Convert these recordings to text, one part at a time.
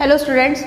Hello students,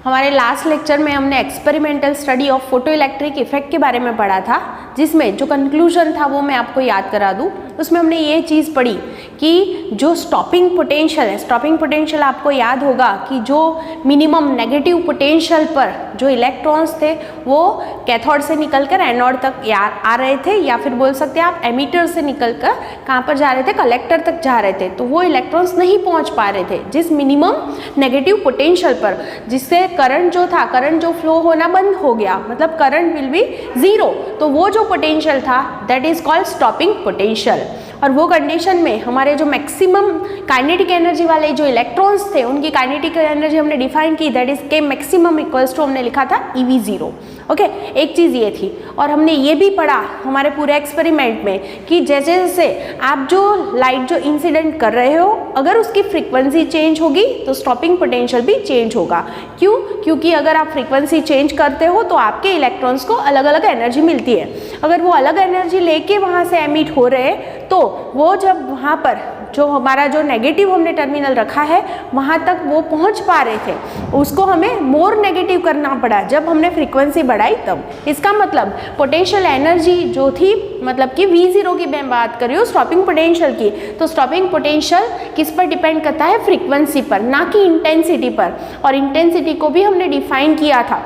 हमारे last lecture में हमने experimental study of photo electric effect के बारे में पढ़ा था, जिसमें जो कंक्लूजन था वो मैं आपको याद करा दूं। उसमें हमने ये चीज़ पढ़ी कि जो स्टॉपिंग पोटेंशियल है, स्टॉपिंग पोटेंशियल आपको याद होगा कि जो मिनिमम नेगेटिव पोटेंशियल पर जो इलेक्ट्रॉन्स थे वो कैथोड से निकलकर एनोड तक आ रहे थे, या फिर बोल सकते हैं आप एमीटर से निकलकर कहाँ पर जा रहे थे, कलेक्टर तक जा रहे थे। तो वो इलेक्ट्रॉन्स नहीं पहुँच पा रहे थे जिस मिनिमम नेगेटिव पोटेंशियल पर, जिससे करंट जो था, करंट जो फ्लो होना बंद हो गया, मतलब करंट विल बी जीरो। तो वो जो पोटेंशियल था that is called stopping potential. और वो कंडीशन में हमारे जो मैक्सिमम काइनेटिक एनर्जी वाले जो इलेक्ट्रॉन्स थे उनकी काइनेटिक एनर्जी हमने डिफाइन की, दैट इज के मैक्सिमम इक्वल्स टू, हमने लिखा था EV0। ओके, एक चीज़ ये थी। और हमने ये भी पढ़ा हमारे पूरे एक्सपेरिमेंट में कि जैसे जैसे आप जो लाइट जो इंसिडेंट कर रहे हो, अगर उसकी फ्रीक्वेंसी चेंज होगी तो स्टॉपिंग पोटेंशियल भी चेंज होगा। क्यों? क्योंकि अगर आप फ्रीक्वेंसी चेंज करते हो तो आपके इलेक्ट्रॉन्स को अलग अलग एनर्जी मिलती है। अगर वो अलग एनर्जी लेके वहाँ से एमिट हो रहे हैं तो वो जब वहाँ पर जो हमारा जो नेगेटिव हमने टर्मिनल रखा है वहाँ तक वो पहुँच पा रहे थे, उसको हमें मोर नेगेटिव करना पड़ा जब हमने फ्रीक्वेंसी बढ़ाई तब। इसका मतलब पोटेंशियल एनर्जी जो थी, मतलब कि V0 की मैं बात कर रही हूँ, स्टॉपिंग पोटेंशियल की, तो स्टॉपिंग पोटेंशियल किस पर डिपेंड करता है? फ्रीक्वेंसी पर, ना कि इंटेंसिटी पर। और इंटेंसिटी को भी हमने डिफाइन किया था,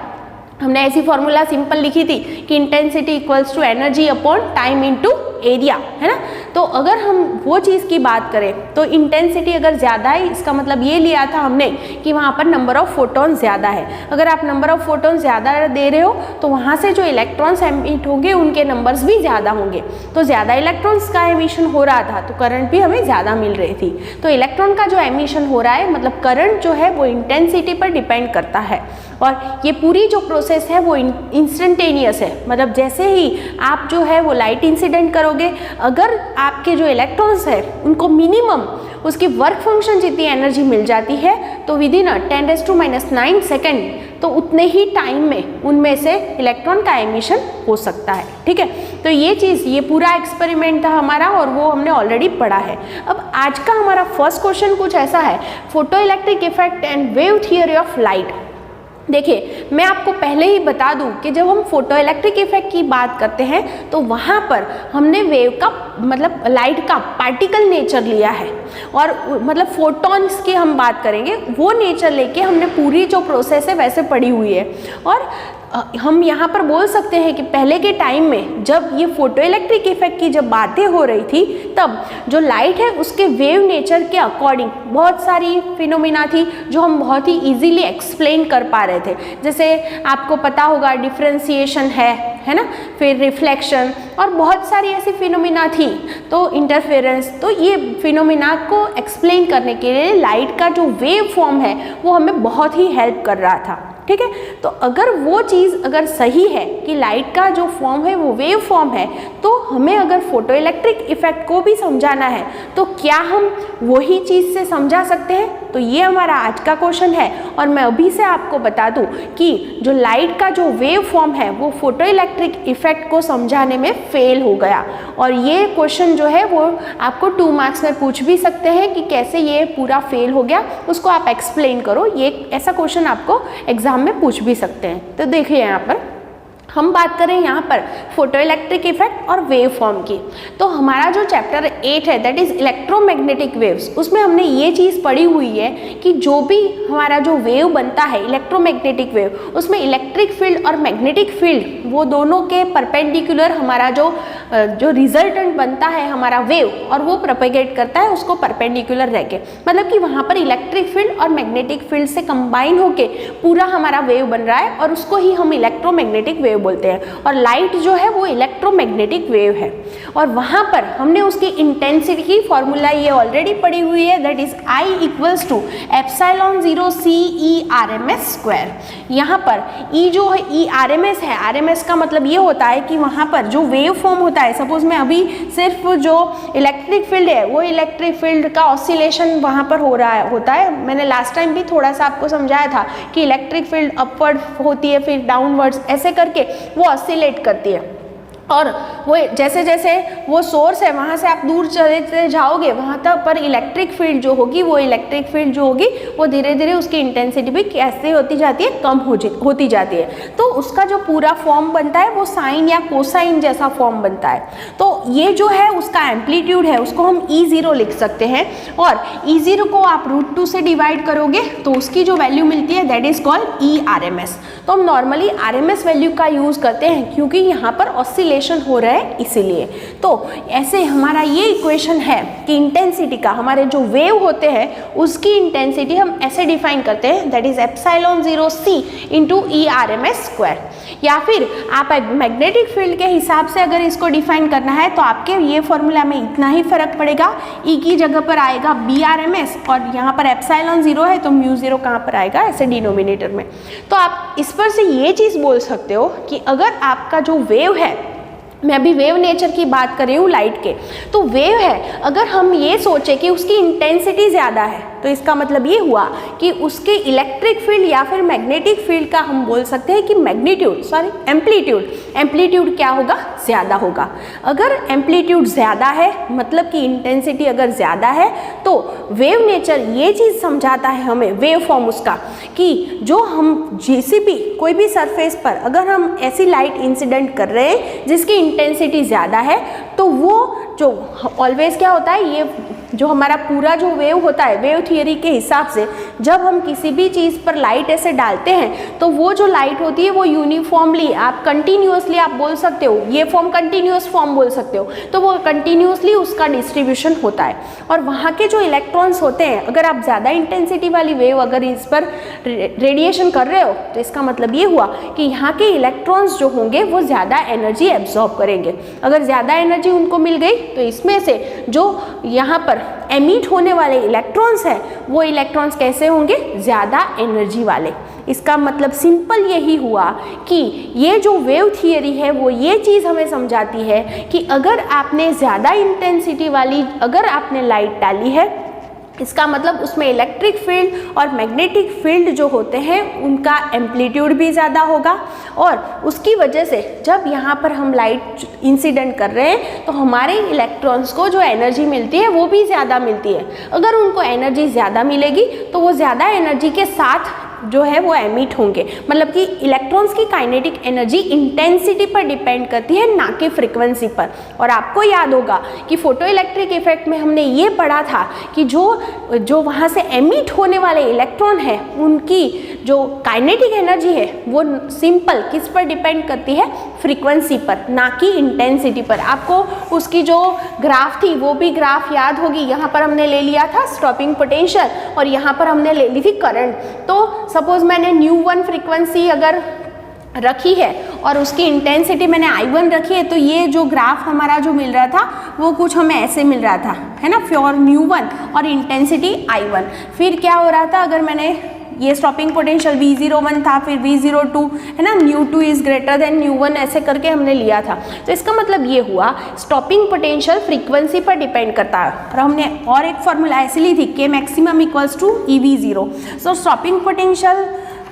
हमने ऐसी फॉर्मूला सिंपल लिखी थी कि intensity equals to energy upon time into area, है ना। तो अगर हम वो चीज़ की बात करें तो इंटेंसिटी अगर ज़्यादा है, इसका मतलब ये लिया था हमने कि वहाँ पर नंबर ऑफ फोटॉन ज़्यादा है। अगर आप नंबर ऑफ फोटॉन ज़्यादा दे रहे हो तो वहाँ से जो इलेक्ट्रॉन्स एमिट होंगे उनके नंबर्स भी ज़्यादा होंगे। तो ज़्यादा इलेक्ट्रॉन्स का एमिशन हो रहा था तो करंट भी हमें ज़्यादा मिल रही थी। तो इलेक्ट्रॉन का जो एमिशन हो रहा है, मतलब करंट जो है वो इंटेंसिटी पर डिपेंड करता है। और ये पूरी जो प्रोसेस है वो इंस्टेंटेनियस है, मतलब जैसे ही आप जो है वो लाइट इंसिडेंट करोगे, अगर आपके जो इलेक्ट्रॉन्स है उनको मिनिमम उसकी वर्क फंक्शन जितनी एनर्जी मिल जाती है तो विद इन 10⁻⁹ सेकेंड, तो उतने ही टाइम में उनमें से इलेक्ट्रॉन का एमिशन हो सकता है। ठीक है, तो ये चीज़, ये पूरा एक्सपेरिमेंट था हमारा और वो हमने ऑलरेडी पढ़ा है। अब आज का हमारा फर्स्ट क्वेश्चन कुछ ऐसा है, photo electric effect and wave theory of light. देखिए, मैं आपको पहले ही बता दूं कि जब हम फोटो इलेक्ट्रिक इफेक्ट की बात करते हैं तो वहाँ पर हमने वेव का, मतलब लाइट का पार्टिकल नेचर लिया है, और मतलब फोटॉन्स की हम बात करेंगे, वो नेचर लेके हमने पूरी जो प्रोसेस है वैसे पढ़ी हुई है। और हम यहाँ पर बोल सकते हैं कि पहले के टाइम में जब ये फोटो इलेक्ट्रिक इफेक्ट की जब बातें हो रही थी, तब जो लाइट है उसके वेव नेचर के अकॉर्डिंग बहुत सारी फिनोमिना थी जो हम बहुत ही इजीली एक्सप्लेन कर पा रहे थे। जैसे आपको पता होगा डिफ्रेंसिएशन है ना, फिर रिफ्लेक्शन, और बहुत सारी ऐसी फिनोमिना थी, तो इंटरफेरेंस। तो ये फिनोमिना को एक्सप्लेन करने के लिए लाइट का जो वेव फॉर्म है वो हमें बहुत ही हेल्प कर रहा था। ठीक है, तो अगर वो चीज़ अगर सही है कि लाइट का जो फॉर्म है वो वेव फॉर्म है, तो हमें अगर फोटो इलेक्ट्रिक इफेक्ट को भी समझाना है तो क्या हम वही चीज़ से समझा सकते हैं? तो ये हमारा आज का क्वेश्चन है। और मैं अभी से आपको बता दूं कि जो लाइट का जो वेव फॉर्म है वो फोटो इलेक्ट्रिक इफेक्ट को समझाने में फेल हो गया। और ये क्वेश्चन जो है वो आपको 2 मार्क्स में पूछ भी सकते हैं कि कैसे ये पूरा फेल हो गया, उसको आप एक्सप्लेन करो। ये ऐसा क्वेश्चन आपको एग्जाम में पूछ भी सकते हैं। तो देखिए, यहाँ पर हम बात करें यहाँ पर फोटो इलेक्ट्रिक इफेक्ट और वेव फॉर्म की, तो हमारा जो चैप्टर 8 है दैट इज इलेक्ट्रोमैग्नेटिक वेव्स, उसमें हमने ये चीज़ पढ़ी हुई है कि जो भी हमारा जो वेव बनता है इलेक्ट्रोमैग्नेटिक वेव, उसमें इलेक्ट्रिक फील्ड और मैग्नेटिक फील्ड वो दोनों के परपेंडिकुलर हमारा जो रिजल्टेंट बनता है हमारा वेव, और वो प्रोपेगेट करता है उसको परपेंडिकुलर रह के, मतलब कि वहाँ पर इलेक्ट्रिक फील्ड और मैग्नेटिक फील्ड से कंबाइन होके पूरा हमारा वेव बन रहा है, और उसको ही हम इलेक्ट्रोमैग्नेटिक वेव बोलते हैं। और लाइट जो है वो इलेक्ट्रोमैग्नेटिक वेव है, और वहाँ पर हमने उसकी इंटेंसिटी की फॉर्मूला ये ऑलरेडी पढ़ी हुई है, that is I equals to ε0 CE/RMS²। यहाँ पर E जो है ERMS है, RMS का मतलब ये होता है कि वहाँ पर जो वेव फॉर्म होता है, सपोज मैं अभी सिर्फ जो इलेक्ट्रिक फील्ड है वो इलेक्ट्रिक फील्ड का ऑसिलेशन वहाँ पर होता है। मैंने लास्ट टाइम भी थोड़ा सा आपको समझाया था कि इलेक्ट्रिक फील्ड अपवर्ड होती है, फिर डाउनवर्ड्स, ऐसे करके वो ऑसिलेट करती है। और वो जैसे जैसे वो सोर्स है वहाँ से आप दूर चले जाओगे वहाँ तक पर इलेक्ट्रिक फील्ड जो होगी वो धीरे धीरे उसकी इंटेंसिटी भी कैसे होती जाती है, कम होती जाती है। तो उसका जो पूरा फॉर्म बनता है वो साइन या कोसाइन जैसा फॉर्म बनता है। तो ये जो है उसका एम्पलीट्यूड है, उसको हम E0 लिख सकते हैं। और E0 को आप √2 से डिवाइड करोगे तो उसकी जो वैल्यू मिलती है दैट इज कॉल्ड ERMS। तो हम नॉर्मली RMS वैल्यू का यूज़ करते हैं क्योंकि यहाँ पर ऑसिलेशन हो रहा है इसीलिए। तो ऐसे हमारा ये इक्वेशन है कि इंटेंसिटी का, हमारे जो वेव होते हैं उसकी इंटेंसिटी हम ऐसे डिफाइन करते हैं that is ε0c into ERMS²। या फिर आप मैग्नेटिक फील्ड के हिसाब से अगर इसको डिफाइन करना है तो आपके ये फॉर्मूला में इतना ही फर्क पड़ेगा, E की जगह पर आएगा BRMS और यहाँ पर ε0 है तो μ0 कहाँ पर आएगा, ऐसे डिनोमिनेटर में। तो आप इस पर से ये चीज़ बोल सकते हो कि अगर आपका जो वेव है, मैं अभी वेव नेचर की बात कर रही हूँ लाइट के, तो वेव है अगर हम ये सोचें कि उसकी इंटेंसिटी ज़्यादा है तो इसका मतलब ये हुआ कि उसके इलेक्ट्रिक फील्ड या फिर मैग्नेटिक फील्ड का हम बोल सकते हैं कि एम्पलीट्यूड क्या होगा, ज़्यादा होगा। अगर एम्पलीट्यूड ज़्यादा है मतलब कि इंटेंसिटी अगर ज़्यादा है तो वेव नेचर ये चीज़ समझाता है हमें, वेव फॉर्म उसका, कि जो हम कोई भी सरफेस पर अगर हम ऐसी लाइट इंसिडेंट कर रहे हैं जिसकी इंटेंसिटी ज़्यादा है तो वो जो ऑलवेज क्या होता है, ये जो हमारा पूरा जो वेव होता है, वेव थियरी के हिसाब से जब हम किसी भी चीज़ पर लाइट ऐसे डालते हैं तो वो जो लाइट होती है वो यूनिफॉर्मली, आप कंटिन्यूसली आप बोल सकते हो, ये फॉर्म कंटिन्यूस फॉर्म बोल सकते हो, तो वो कंटिन्यूसली उसका डिस्ट्रीब्यूशन होता है। और वहाँ के जो इलेक्ट्रॉन्स होते हैं, अगर आप ज़्यादा इंटेंसिटी वाली वेव अगर इस पर रेडिएशन कर रहे हो तो इसका मतलब ये हुआ कि यहाँ के इलेक्ट्रॉन्स जो होंगे वो ज़्यादा एनर्जी एब्जॉर्ब करेंगे। अगर ज़्यादा एनर्जी उनको मिल गई तो इसमें से जो यहाँ पर एमिट होने वाले इलेक्ट्रॉन्स हैं वो इलेक्ट्रॉन्स कैसे होंगे, ज़्यादा एनर्जी वाले। इसका मतलब सिंपल यही हुआ कि ये जो वेव थियरी है वो ये चीज़ हमें समझाती है कि अगर आपने ज़्यादा इंटेंसिटी वाली अगर आपने लाइट डाली है, इसका मतलब उसमें इलेक्ट्रिक फील्ड और मैग्नेटिक फील्ड जो होते हैं उनका एम्पलीट्यूड भी ज़्यादा होगा और उसकी वजह से जब यहाँ पर हम लाइट इंसिडेंट कर रहे हैं तो हमारे इलेक्ट्रॉन्स को जो एनर्जी मिलती है वो भी ज़्यादा मिलती है। अगर उनको एनर्जी ज़्यादा मिलेगी तो वो ज़्यादा एनर्जी के साथ जो है वो एमिट होंगे, मतलब कि इलेक्ट्रॉन्स की काइनेटिक एनर्जी इंटेंसिटी पर डिपेंड करती है ना कि फ्रीक्वेंसी पर। और आपको याद होगा कि फोटो इलेक्ट्रिक इफेक्ट में हमने ये पढ़ा था कि जो वहाँ से एमिट होने वाले इलेक्ट्रॉन है उनकी जो काइनेटिक एनर्जी है वो सिंपल किस पर डिपेंड करती है, फ्रीक्वेंसी पर, ना कि इंटेंसिटी पर। आपको उसकी जो ग्राफ थी वो भी ग्राफ याद होगी, यहाँ पर हमने ले लिया था स्टॉपिंग पोटेंशियल और यहाँ पर हमने ले ली थी करंट। तो सपोज मैंने 𝜈1 फ्रीक्वेंसी अगर रखी है और उसकी इंटेंसिटी मैंने I1 रखी है तो ये जो ग्राफ हमारा जो मिल रहा था वो कुछ हमें ऐसे मिल रहा था, है ना, फॉर 𝜈1 और इंटेंसिटी I1। फिर क्या हो रहा था, अगर मैंने ये स्टॉपिंग पोटेंशियल V01 था, फिर V02, है ना, 𝜇2 इज ग्रेटर देन 𝜇1 ऐसे करके हमने लिया था। तो इसका मतलब ये हुआ स्टॉपिंग पोटेंशियल फ्रीक्वेंसी पर डिपेंड करता है। और हमने और एक फॉर्मूला ऐसे ली थी K maximum equals to EV0। So stopping potential,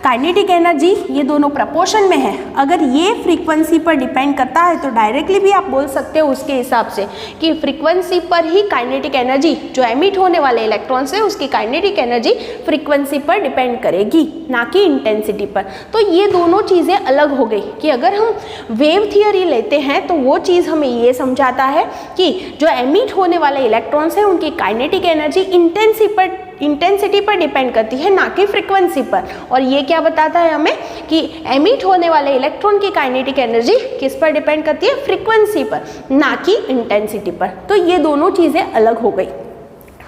kinetic energy ये दोनों प्रपोर्शन में है। अगर ये फ्रीक्वेंसी पर डिपेंड करता है तो डायरेक्टली भी आप बोल सकते हो उसके हिसाब से कि फ्रीक्वेंसी पर ही काइनेटिक एनर्जी, जो एमिट होने वाले इलेक्ट्रॉन्स है उसकी काइनेटिक एनर्जी फ्रीक्वेंसी पर डिपेंड करेगी, ना कि इंटेंसिटी पर। तो ये दोनों चीज़ें अलग हो गई कि अगर हम वेव थियरी लेते हैं तो वो चीज़ हमें ये समझाता है कि जो एमिट होने वाले इलेक्ट्रॉन्स हैं उनकी काइनेटिक एनर्जी इंटेंसिटी पर डिपेंड करती है, ना कि फ्रीक्वेंसी पर। और ये क्या बताता है हमें कि एमिट होने वाले इलेक्ट्रॉन की काइनेटिक एनर्जी किस पर डिपेंड करती है, फ्रीक्वेंसी पर, ना कि इंटेंसिटी पर। तो ये दोनों चीज़ें अलग हो गई,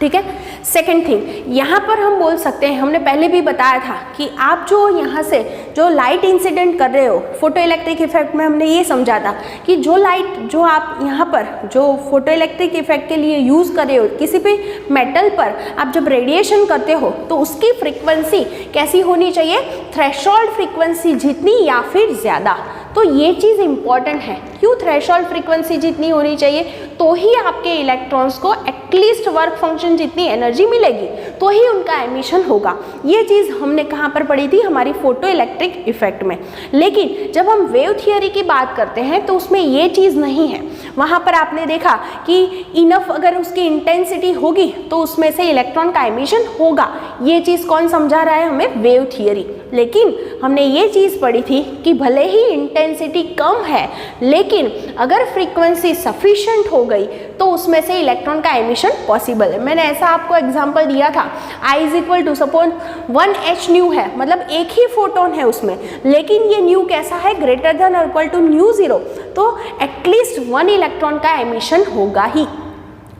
ठीक है। सेकेंड थिंग, यहाँ पर हम बोल सकते हैं, हमने पहले भी बताया था कि आप जो यहाँ से जो लाइट इंसिडेंट कर रहे हो, फोटो इलेक्ट्रिक इफेक्ट में हमने ये समझा था कि जो लाइट जो आप यहाँ पर जो फोटो इलेक्ट्रिक इफेक्ट के लिए यूज़ कर रहे हो, किसी भी मेटल पर आप जब रेडिएशन करते हो तो उसकी फ्रीक्वेंसी कैसी होनी चाहिए, थ्रेशोल्ड फ्रीक्वेंसी जितनी या फिर ज़्यादा। तो ये चीज़ इम्पॉर्टेंट है क्यों? थ्रेशोल्ड फ्रीक्वेंसी जितनी होनी चाहिए तो ही आपके इलेक्ट्रॉन्स को एटलीस्ट वर्क फंक्शन जितनी एनर्जी मिलेगी, तो ही उनका एमिशन होगा। ये चीज़ हमने कहाँ पर पढ़ी थी? हमारी फोटो इलेक्ट्रिक इफेक्ट में। लेकिन जब हम वेव थियोरी की बात करते हैं तो उसमें ये चीज़ नहीं है। वहाँ पर आपने देखा कि इनफ अगर उसकी इंटेंसिटी होगी तो उसमें से इलेक्ट्रॉन का एमिशन होगा। ये चीज़ कौन समझा रहा है हमें? Wave theory. लेकिन हमने ये चीज़ पढ़ी थी कि भले ही इंटेंसिटी कम है, लेकिन अगर फ्रीक्वेंसी सफिशिएंट हो गई तो उसमें से इलेक्ट्रॉन का एमिशन पॉसिबल है। मैंने ऐसा आपको एग्जांपल दिया था, I = सपोज 1h न्यू है, मतलब एक ही फोटोन है उसमें, लेकिन ये न्यू कैसा है? ग्रेटर देन और इक्वल टू न्यू 0, तो एटलीस्ट 1 इलेक्ट्रॉन का एमिशन होगा ही।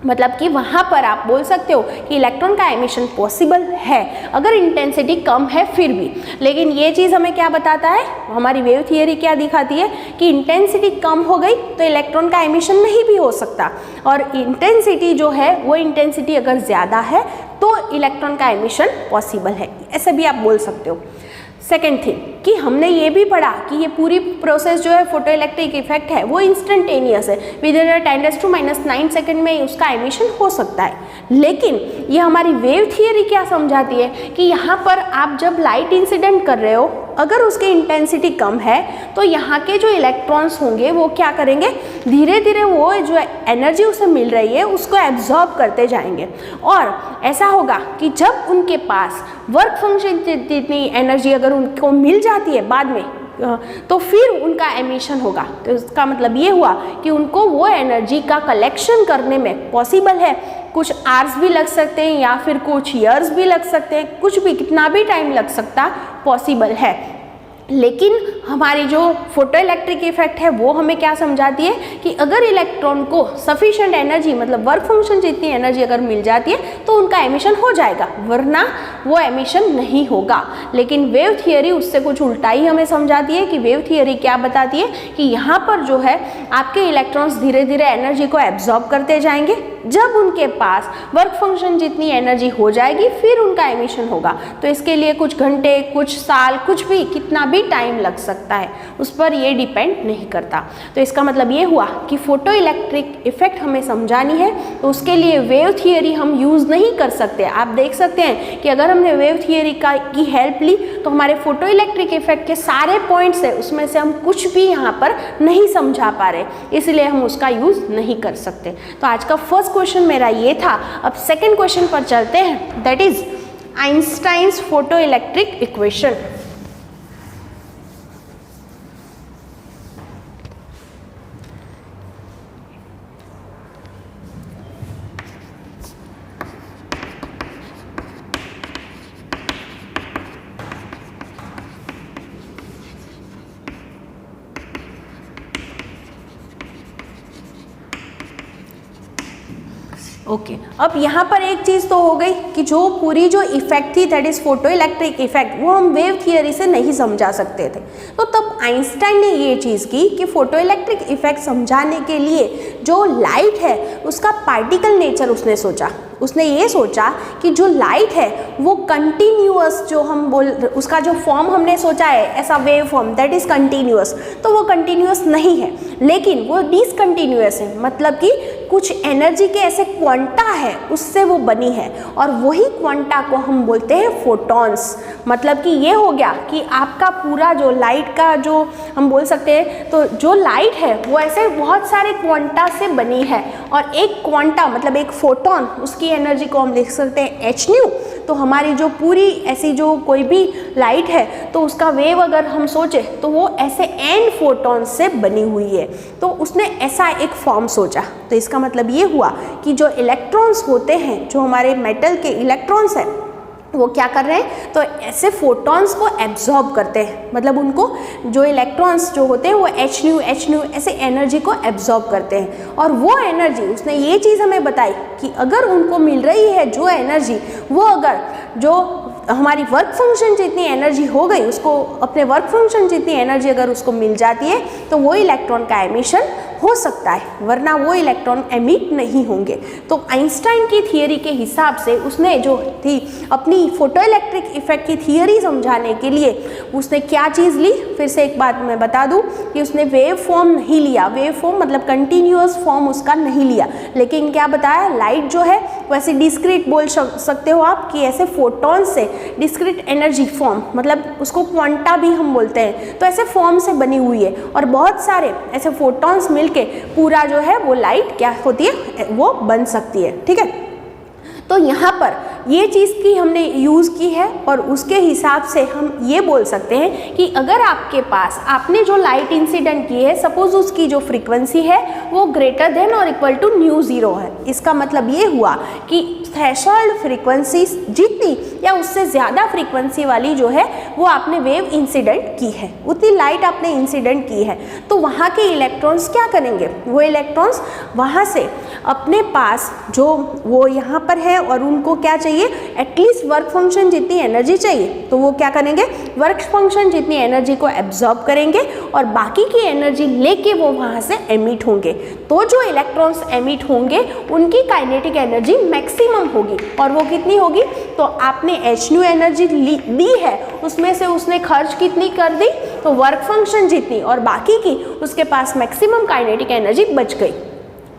मतलब कि वहाँ पर आप बोल सकते हो कि इलेक्ट्रॉन का एमिशन पॉसिबल है अगर इंटेंसिटी कम है फिर भी। लेकिन ये चीज़ हमें क्या बताता है? हमारी वेव थियरी क्या दिखाती है कि इंटेंसिटी कम हो गई तो इलेक्ट्रॉन का एमिशन नहीं भी हो सकता, और इंटेंसिटी जो है वो इंटेंसिटी अगर ज़्यादा है तो इलेक्ट्रॉन का एमिशन पॉसिबल है। ऐसे भी आप बोल सकते हो। सेकेंड थिंग कि हमने ये भी पढ़ा कि ये पूरी प्रोसेस जो है फोटो इलेक्ट्रिक इफेक्ट है वो इंस्टेंटेनियस है, विद इन 10⁻⁹ सेकेंड में उसका एमिशन हो सकता है। लेकिन ये हमारी वेव थियरी क्या समझाती है कि यहाँ पर आप जब लाइट इंसिडेंट कर रहे हो, अगर उसकी इंटेंसिटी कम है तो यहाँ के जो इलेक्ट्रॉन्स होंगे वो क्या करेंगे? धीरे धीरे वो जो एनर्जी उसे मिल रही है उसको एब्जॉर्ब करते जाएंगे, और ऐसा होगा कि जब उनके पास वर्क फंक्शन जितनी एनर्जी अगर उनको मिल जाती है बाद में, तो फिर उनका एमिशन होगा। तो इसका मतलब ये हुआ कि उनको वो एनर्जी का कलेक्शन करने में पॉसिबल है। कुछ आवर्स भी लग सकते हैं या फिर कुछ ईयर्स भी लग सकते हैं, कुछ भी कितना भी टाइम लग सकता पॉसिबल है। लेकिन हमारी जो फोटो इलेक्ट्रिक इफेक्ट है वो हमें क्या समझाती है कि अगर इलेक्ट्रॉन को सफिशिएंट एनर्जी, मतलब वर्क फंक्शन जितनी एनर्जी अगर मिल जाती है तो उनका एमिशन हो जाएगा, वरना वो एमिशन नहीं होगा। लेकिन वेव थियरी उससे कुछ उल्टा ही हमें समझाती है कि वेव थियरी क्या बताती है कि यहाँ पर जो है आपके इलेक्ट्रॉन्स धीरे धीरे एनर्जी को एब्जॉर्ब करते जाएंगे, जब उनके पास वर्क फंक्शन जितनी एनर्जी हो जाएगी फिर उनका एमिशन होगा। तो इसके लिए कुछ घंटे, कुछ साल, कुछ भी कितना भी टाइम लग सकता है, उस पर ये डिपेंड नहीं करता। तो इसका मतलब ये हुआ कि फोटो इलेक्ट्रिक इफेक्ट हमें समझानी है तो उसके लिए वेव थियरी हम यूज़ नहीं कर सकते। आप देख सकते हैं कि अगर हमने वेव थियरी की हेल्प ली तो हमारे फोटो इलेक्ट्रिक इफेक्ट के सारे पॉइंट्स है उसमें से हम कुछ भी यहाँ पर नहीं समझा पा रहे, इसलिए हम उसका यूज़ नहीं कर सकते। तो आज का फर्स्ट क्वेश्चन मेरा ये था। अब सेकेंड क्वेश्चन पर चलते हैं, that is Einstein's photo electric equation. Okay, अब यहाँ पर एक चीज़ तो हो गई कि जो पूरी जो इफेक्ट थी that is photo electric effect, वो हम वेव थियरी से नहीं समझा सकते थे। तो तब आइंस्टाइन ने ये चीज़ की कि फोटो इलेक्ट्रिक इफेक्ट समझाने के लिए जो लाइट है उसका पार्टिकल नेचर उसने सोचा। उसने ये सोचा कि जो लाइट है वो कंटिन्यूअस, जो हम उसका जो फॉर्म हमने सोचा है ऐसा wave form that is continuous, तो वो कंटिन्यूअस नहीं है, लेकिन वो डिसकंटिन्यूअस है। मतलब कि कुछ एनर्जी के ऐसे क्वांटा है उससे वो बनी है, और वही क्वांटा को हम बोलते हैं फोटॉन्स। मतलब कि ये हो गया कि आपका पूरा जो लाइट का जो हम बोल सकते हैं, तो जो लाइट है वो ऐसे बहुत सारे क्वांटा से बनी है, और एक क्वांटा मतलब एक फोटॉन, उसकी एनर्जी को हम लिख सकते हैं h²। तो हमारी जो पूरी ऐसी जो कोई भी लाइट है तो उसका वेव अगर हम सोचे तो वो ऐसे n फोटॉन से बनी हुई है। तो उसने ऐसा एक फॉर्म सोचा। तो इसका मतलब ये हुआ कि जो इलेक्ट्रॉन्स होते हैं, जो हमारे मेटल के इलेक्ट्रॉन्स हैं, वो क्या कर रहे हैं, तो ऐसे फोटॉन्स को एब्जॉर्ब करते हैं। मतलब उनको जो इलेक्ट्रॉन्स जो होते हैं वो h² ऐसे एनर्जी को एब्जॉर्ब करते हैं, और वो एनर्जी उसने ये चीज़ हमें बताई कि अगर उनको मिल रही है जो एनर्जी, वो अगर जो हमारी वर्क फंक्शन जितनी एनर्जी हो गई, उसको अपने वर्क फंक्शन जितनी एनर्जी अगर उसको मिल जाती है तो वो इलेक्ट्रॉन का एमिशन हो सकता है, वरना वो इलेक्ट्रॉन एमिट नहीं होंगे। तो आइंस्टाइन की थियरी के हिसाब से उसने जो थी अपनी फोटोइलेक्ट्रिक इफेक्ट की थियरी समझाने के लिए उसने क्या चीज़ ली, फिर से एक बात मैं बता दूं कि उसने वेव फॉर्म नहीं लिया, वेव फॉर्म मतलब कंटिन्यूअस फॉर्म उसका नहीं लिया, लेकिन क्या बताया, लाइट जो है वैसे डिस्क्रीट बोल सकते हो आप कि ऐसे फोटॉन से डिस्क्रीट एनर्जी फॉर्म, मतलब उसको क्वांटा भी हम बोलते हैं, तो ऐसे फॉर्म से बनी हुई है और बहुत सारे ऐसे फोटॉन्स मिलके पूरा जो है वो लाइट क्या होती है, वो बन सकती है। ठीक है, तो यहाँ पर ये चीज़ की हमने यूज़ की है और उसके हिसाब से हम ये बोल सकते हैं कि अगर आपके पास आपने जो लाइट इंसिडेंट की है, सपोज उसकी जो फ्रीक्वेंसी है वो ग्रेटर देन और इक्वल टू μ0 है, इसका मतलब ये हुआ कि थ्रेशोल्ड फ्रीक्वेंसी जितनी या उससे ज़्यादा फ्रीक्वेंसी वाली जो है वो आपने वेव इंसिडेंट की है, उतनी लाइट आपने इंसिडेंट की है, तो वहाँ के इलेक्ट्रॉन्स क्या करेंगे, वो इलेक्ट्रॉन्स वहाँ से अपने पास जो वो यहाँ पर है और उनको क्या चाहिए, एटलीस्ट वर्क फंक्शन जितनी एनर्जी चाहिए, तो वो क्या करेंगे, वर्क फंक्शन जितनी एनर्जी को एब्जॉर्ब करेंगे और बाकी की एनर्जी लेके वो वहाँ से एमिट होंगे। तो जो इलेक्ट्रॉन्स एमिट होंगे उनकी काइनेटिक एनर्जी मैक्सिमम होगी, और वो कितनी होगी, तो आपने hν एनर्जी दी है उसमें से उसने खर्च कितनी कर दी, तो वर्क फंक्शन जितनी, और बाकी की उसके पास मैक्सिमम काइनेटिक एनर्जी बच गई।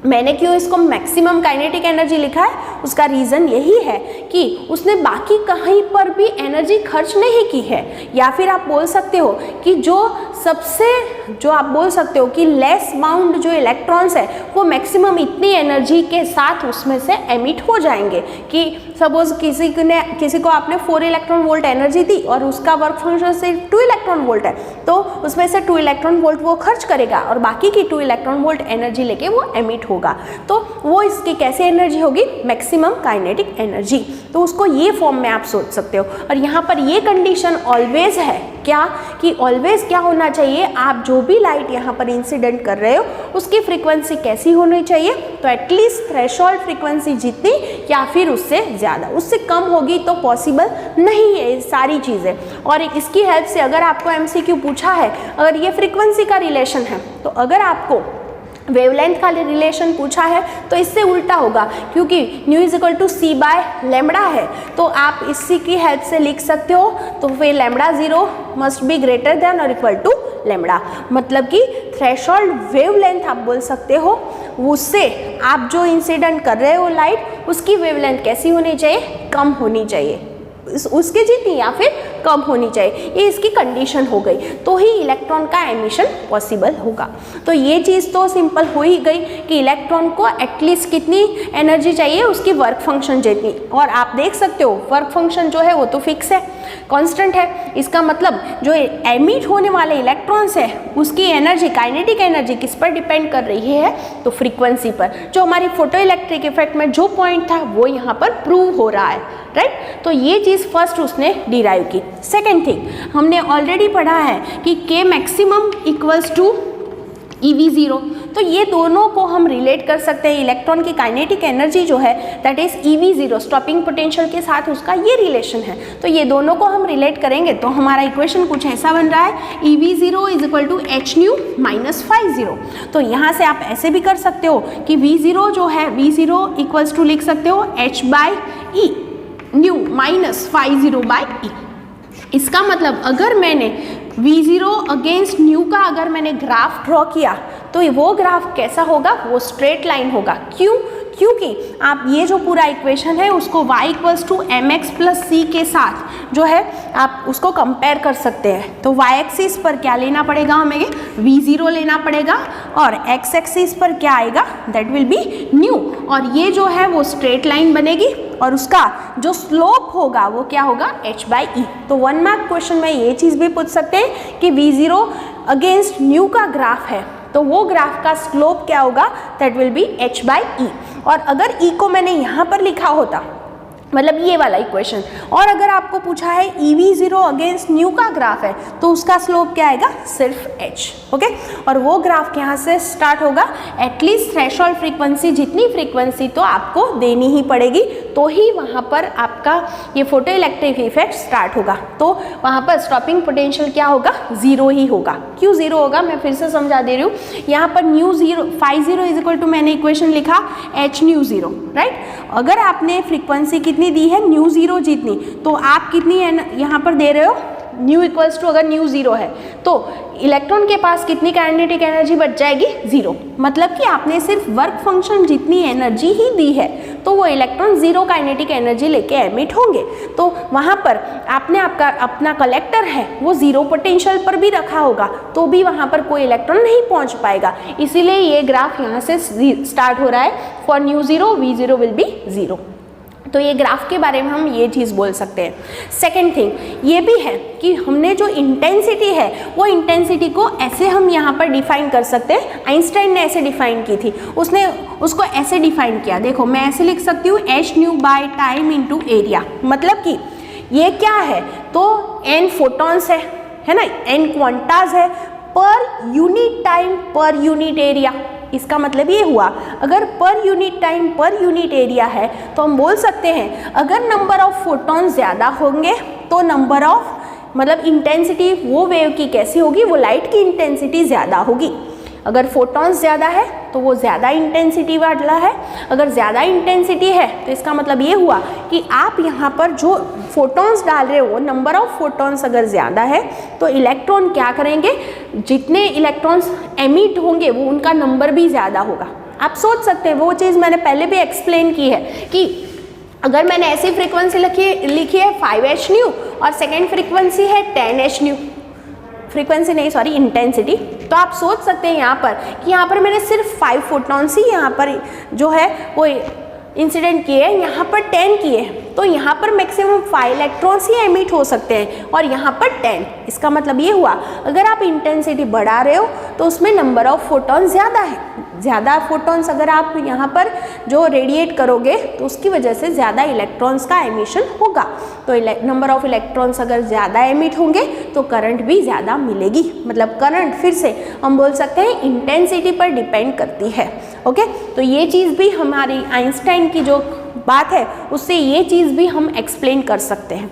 मैंने क्यों इसको मैक्सिमम काइनेटिक एनर्जी लिखा है, उसका रीज़न यही है कि उसने बाकी कहीं पर भी एनर्जी खर्च नहीं की है, या फिर आप बोल सकते हो कि जो आप बोल सकते हो कि लेस बाउंड जो इलेक्ट्रॉन्स है वो मैक्सिमम इतनी एनर्जी के साथ उसमें से एमिट हो जाएंगे कि सपोज किसी को आपने 4 इलेक्ट्रॉन वोल्ट एनर्जी दी और उसका वर्क फंक्शन से 2 इलेक्ट्रॉन वोल्ट है, तो उसमें से 2 इलेक्ट्रॉन वोल्ट वो खर्च करेगा और बाकी की 2 इलेक्ट्रॉन वोल्ट एनर्जी लेके वो एमिट होगा, तो वो इसकी कैसे एनर्जी होगी, मैक्सिमम काइनेटिक एनर्जी। तो उसको ये फॉर्म में आप सोच सकते हो, और यहाँ पर ये कंडीशन ऑलवेज है क्या, कि ऑलवेज क्या होना चाहिए, आप जो भी लाइट यहाँ पर इंसिडेंट कर रहे हो उसकी फ्रीक्वेंसी कैसी होनी चाहिए, तो एटलीस्ट थ्रेशोल्ड फ्रीक्वेंसी जितनी या फिर उससे ज़्यादा, उससे कम होगी तो पॉसिबल नहीं है ये सारी चीज़ें। और इसकी हेल्प से अगर आपको MCQ पूछा है, अगर ये फ्रीक्वेंसी का रिलेशन है, तो अगर आपको वेवलेंथ का रिलेशन पूछा है तो इससे उल्टा होगा, क्योंकि μ c बाय लैम्बडा है, तो आप इसी की हेल्प से लिख सकते हो, तो फिर λ0 मस्ट बी ग्रेटर देन और इक्वल टू लैम्बडा, मतलब कि थ्रेशोल्ड वेवलेंथ आप बोल सकते हो, उससे आप जो इंसिडेंट कर रहे हो लाइट, उसकी वेवलेंथ कैसी होनी चाहिए, कम होनी चाहिए, उसके जितनी या फिर कम होनी चाहिए, ये इसकी कंडीशन हो गई, तो ही इलेक्ट्रॉन का एमिशन पॉसिबल होगा। तो ये चीज़ तो सिंपल हो ही गई कि इलेक्ट्रॉन को एटलीस्ट कितनी एनर्जी चाहिए, उसकी वर्क फंक्शन जितनी, और आप देख सकते हो वर्क फंक्शन जो है वो तो फिक्स है, कांस्टेंट है, इसका मतलब जो एमिट होने वाले इलेक्ट्रॉन्स है उसकी एनर्जी, काइनेटिक एनर्जी किस पर डिपेंड कर रही है, तो फ्रीक्वेंसी पर। जो हमारी फोटो इलेक्ट्रिक इफेक्ट में जो पॉइंट था वो यहाँ पर प्रूव हो रहा है, राइट। तो ये चीज़ फर्स्ट उसने डिराइव की। सेकेंड थिंग हमने ऑलरेडी पढ़ा है कि K maximum equals to EV0, तो ये दोनों को हम रिलेट कर सकते हैं, इलेक्ट्रॉन की काइनेटिक एनर्जी जो है that is EV0 stopping potential के साथ उसका ये रिलेशन है, तो ये दोनों को हम रिलेट करेंगे तो हमारा इक्वेशन कुछ ऐसा बन रहा है, EV0 is equal to hν minus φ0। तो यहाँ से आप ऐसे भी कर सकते हो कि V0 जो है V0 इक्वल्स टू लिख सकते हो h/e ν माइनस φ0 बाय e। इसका मतलब अगर मैंने V0 अगेंस्ट न्यू का अगर मैंने ग्राफ ड्रॉ किया तो वो ग्राफ कैसा होगा, वो स्ट्रेट लाइन होगा। क्यों, क्योंकि आप ये जो पूरा इक्वेशन है उसको y equals to mx plus c के साथ जो है आप उसको कंपेयर कर सकते हैं। तो y एक्सिस पर क्या लेना पड़ेगा, हमें V0 लेना पड़ेगा, और x एक्सिस पर क्या आएगा, दैट विल बी न्यू, और ये जो है वो स्ट्रेट लाइन बनेगी और उसका जो स्लोप होगा वो क्या होगा, h/e। तो 1 मार्क क्वेश्चन में ये चीज़ भी पूछ सकते हैं कि V0 अगेंस्ट न्यू का ग्राफ है तो वो ग्राफ का स्लोप क्या होगा, दैट विल बी h/e। और अगर e को मैंने यहाँ पर लिखा होता मतलब ये वाला इक्वेशन। और अगर आपको पूछा है EV0 अगेंस्ट न्यू का ग्राफ है तो उसका स्लोप क्या आएगा, सिर्फ h। ओके, और वो ग्राफ यहाँ से स्टार्ट होगा, एटलीस्ट थ्रेशोल्ड फ्रीक्वेंसी जितनी फ्रीक्वेंसी तो आपको देनी ही पड़ेगी, तो ही वहाँ पर आपका ये फोटो इलेक्ट्रिक इफेक्ट स्टार्ट होगा। तो वहाँ पर स्टॉपिंग पोटेंशियल क्या होगा, 0 ही होगा। क्यों 0 होगा, मैं फिर से समझा दे रही हूँ। यहाँ पर न्यू 0 φ0 इज इक्वल टू, मैंने इक्वेशन लिखा h न्यू 0, राइट। अगर आपने फ्रीक्वेंसी कितनी दी है, न्यू 0 जितनी, तो आप कितनी है यहाँ पर दे रहे हो, न्यू इक्वल्स टू, अगर न्यू 0 है तो इलेक्ट्रॉन के पास कितनी काइनेटिक एनर्जी बच जाएगी, 0। मतलब कि आपने सिर्फ वर्क फंक्शन जितनी एनर्जी ही दी है तो वो इलेक्ट्रॉन 0 काइनेटिक एनर्जी लेके एमिट होंगे। तो वहाँ पर आपने आपका अपना कलेक्टर है वो 0 पोटेंशियल पर भी रखा होगा तो भी वहाँ पर कोई इलेक्ट्रॉन नहीं पहुँच पाएगा। इसीलिए ये ग्राफ यहाँ से स्टार्ट हो रहा है, for new 0 V0 will be 0। तो ये ग्राफ के बारे में हम ये चीज़ बोल सकते हैं। सेकेंड थिंग ये भी है कि हमने जो इंटेंसिटी है वो इंटेंसिटी को ऐसे हम यहाँ पर डिफाइन कर सकते हैं। आइंस्टाइन ने ऐसे डिफाइन की थी, उसने उसको ऐसे डिफाइन किया। देखो मैं ऐसे लिख सकती हूँ h new by time into area. मतलब कि ये क्या है, तो n फोटॉन्स है ना, n क्वांटाज है per unit time per unit area. इसका मतलब ये हुआ, अगर per unit time per unit area है तो हम बोल सकते हैं अगर नंबर ऑफ फोटॉन ज़्यादा होंगे तो नंबर ऑफ, मतलब इंटेंसिटी वो वेव की कैसी होगी, वो लाइट की इंटेंसिटी ज़्यादा होगी। अगर फोटॉन्स ज़्यादा है तो वो ज़्यादा इंटेंसिटी वाला है। अगर ज़्यादा इंटेंसिटी है तो इसका मतलब ये हुआ कि आप यहाँ पर जो फोटॉन्स डाल रहे हो, नंबर ऑफ फोटॉन्स अगर ज़्यादा है तो इलेक्ट्रॉन क्या करेंगे, जितने इलेक्ट्रॉन्स एमिट होंगे वो उनका नंबर भी ज़्यादा होगा। आप सोच सकते हैं, वो चीज़ मैंने पहले भी एक्सप्लेन की है कि अगर मैंने ऐसी फ्रीक्वेंसी लिखी है 5h न्यू और सेकेंड फ्रीक्वेंसी है 10h न्यू, फ्रीक्वेंसी नहीं सॉरी इंटेंसिटी, तो आप सोच सकते हैं यहाँ पर कि यहाँ पर मैंने सिर्फ 5 फोटॉन्स ही यहाँ पर जो है वो इंसिडेंट किए हैं, यहाँ पर 10 किए हैं, तो यहाँ पर मैक्सिमम 5 इलेक्ट्रॉन्स ही एमिट हो सकते हैं और यहाँ पर 10। इसका मतलब ये हुआ अगर आप इंटेंसिटी बढ़ा रहे हो तो उसमें नंबर ऑफ फोटॉन ज़्यादा है। ज़्यादा फोटॉन्स अगर आप यहाँ पर जो रेडिएट करोगे तो उसकी वजह से ज़्यादा इलेक्ट्रॉन्स का एमिशन होगा। तो नंबर ऑफ इलेक्ट्रॉन्स अगर ज़्यादा एमिट होंगे तो करंट भी ज़्यादा मिलेगी। मतलब करंट फिर से हम बोल सकते हैं इंटेंसिटी पर डिपेंड करती है। ओके, तो ये चीज़ भी हमारी आइंस्टाइन की जो बात है उससे ये चीज़ भी हम एक्सप्लेन कर सकते हैं।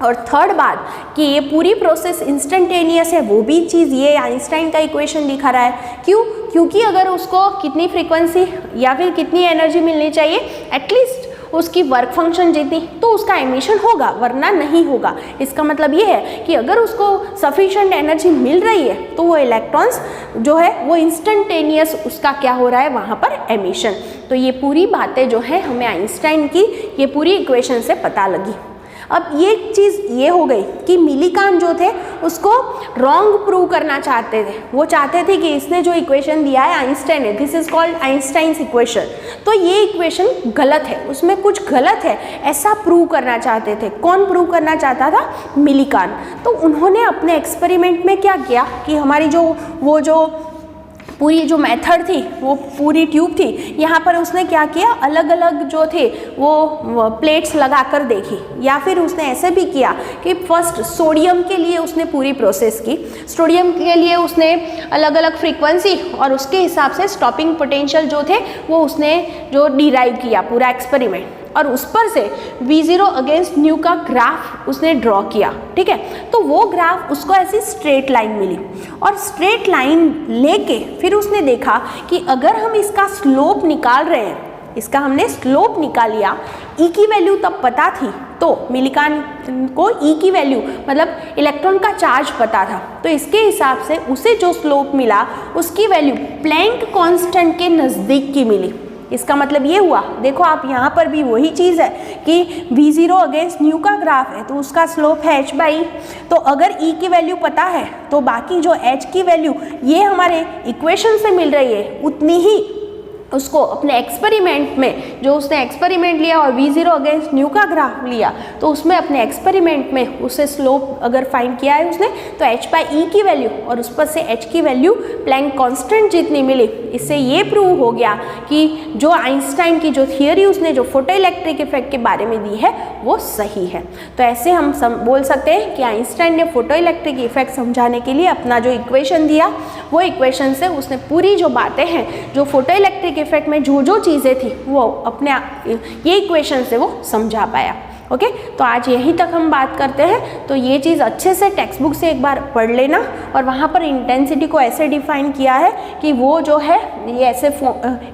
और थर्ड बात कि ये पूरी प्रोसेस इंस्टेंटेनियस है, वो भी चीज़ ये आइंस्टाइन का इक्वेशन दिखा रहा है। क्यों? क्योंकि अगर उसको कितनी फ्रीक्वेंसी या फिर कितनी एनर्जी मिलनी चाहिए, एटलीस्ट उसकी वर्क फंक्शन जितनी, तो उसका एमिशन होगा, वरना नहीं होगा। इसका मतलब ये है कि अगर उसको सफिशिएंट एनर्जी मिल रही है तो वो इलेक्ट्रॉन्स जो है वो इंस्टेंटेनियस उसका क्या हो रहा है वहाँ पर एमिशन। तो ये पूरी बातें जो है हमें आइंस्टाइन की ये पूरी इक्वेशन से पता लगी। अब ये चीज़ ये हो गई कि मिलीकान जो थे उसको रॉन्ग प्रूव करना चाहते थे। वो चाहते थे कि इसने जो इक्वेशन दिया है आइंस्टाइन ने, this is called Einstein's equation, तो ये इक्वेशन गलत है, उसमें कुछ गलत है, ऐसा प्रूव करना चाहते थे। कौन प्रूव करना चाहता था? मिलीकान। तो उन्होंने अपने एक्सपेरिमेंट में क्या किया कि हमारी जो पूरी जो मेथड थी, वो पूरी ट्यूब थी, यहाँ पर उसने क्या किया, अलग अलग जो थे वो प्लेट्स लगा कर देखी। या फिर उसने ऐसे भी किया कि फर्स्ट सोडियम के लिए उसने पूरी प्रोसेस की, सोडियम के लिए उसने अलग अलग फ्रीक्वेंसी और उसके हिसाब से स्टॉपिंग पोटेंशियल जो थे वो उसने जो डिराइव किया पूरा एक्सपेरिमेंट, और उस पर से V0 अगेंस्ट न्यू का ग्राफ उसने ड्रॉ किया। ठीक है, तो वो ग्राफ उसको ऐसी स्ट्रेट लाइन मिली और स्ट्रेट लाइन लेके फिर उसने देखा कि अगर हम इसका स्लोप निकाल रहे हैं, इसका हमने स्लोप निकाल लिया, E की वैल्यू तब पता थी, तो मिलीकान को E की वैल्यू मतलब इलेक्ट्रॉन का चार्ज पता था, तो इसके हिसाब से उसे जो स्लोप मिला उसकी वैल्यू प्लैंक कांस्टेंट के नज़दीक की मिली। इसका मतलब ये हुआ, देखो आप यहाँ पर भी वही चीज़ है कि V0 अगेंस्ट न्यू का ग्राफ है तो उसका स्लोप है h/e, तो अगर E की वैल्यू पता है तो बाकी जो h की वैल्यू ये हमारे इक्वेशन से मिल रही है उतनी ही उसको अपने एक्सपेरिमेंट में, जो उसने एक्सपेरिमेंट लिया और V0 अगेंस्ट न्यू का ग्राफ लिया, तो उसमें अपने एक्सपेरिमेंट में उसे स्लोप अगर फाइंड किया है उसने, तो h/e की वैल्यू और उस पर से h की वैल्यू प्लैंक कांस्टेंट जितनी मिली, इससे ये प्रूव हो गया कि जो आइंस्टाइन की जो थियरी उसने जो फोटो इलेक्ट्रिक इफेक्ट के बारे में दी है वो सही है। तो ऐसे हम बोल सकते हैं कि आइंस्टाइन ने फोटो इलेक्ट्रिक इफेक्ट समझाने के लिए अपना जो इक्वेशन दिया, वो इक्वेशन से उसने पूरी जो बातें हैं, जो फोटो इलेक्ट्रिक इफेक्ट में जो जो चीज़ें थी, वो अपने ये इक्वेशन से वो समझा पाया। ओके, तो आज यहीं तक हम बात करते हैं। तो ये चीज़ अच्छे से टेक्स्ट बुक से एक बार पढ़ लेना, और वहाँ पर इंटेंसिटी को ऐसे डिफाइन किया है कि वो जो है ये ऐसे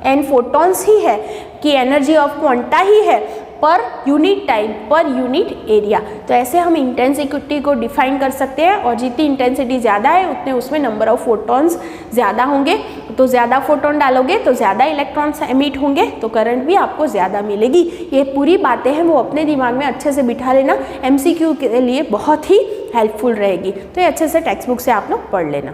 n फोटॉन्स ही है, कि एनर्जी ऑफ क्वांटा ही है per unit time per unit area. तो ऐसे हम इंटेंसिटी को डिफाइन कर सकते हैं, और जितनी इंटेंसिटी ज़्यादा है उतने उसमें नंबर ऑफ फोटॉन्स ज़्यादा होंगे, तो ज़्यादा फोटोन डालोगे तो ज़्यादा इलेक्ट्रॉन्स एमिट होंगे, तो करंट भी आपको ज़्यादा मिलेगी। ये पूरी बातें हैं वो अपने दिमाग में अच्छे से बिठा लेना, MCQ के लिए बहुत ही हेल्पफुल रहेगी। तो ये अच्छे से टेक्स्ट बुक से आप लोग पढ़ लेना।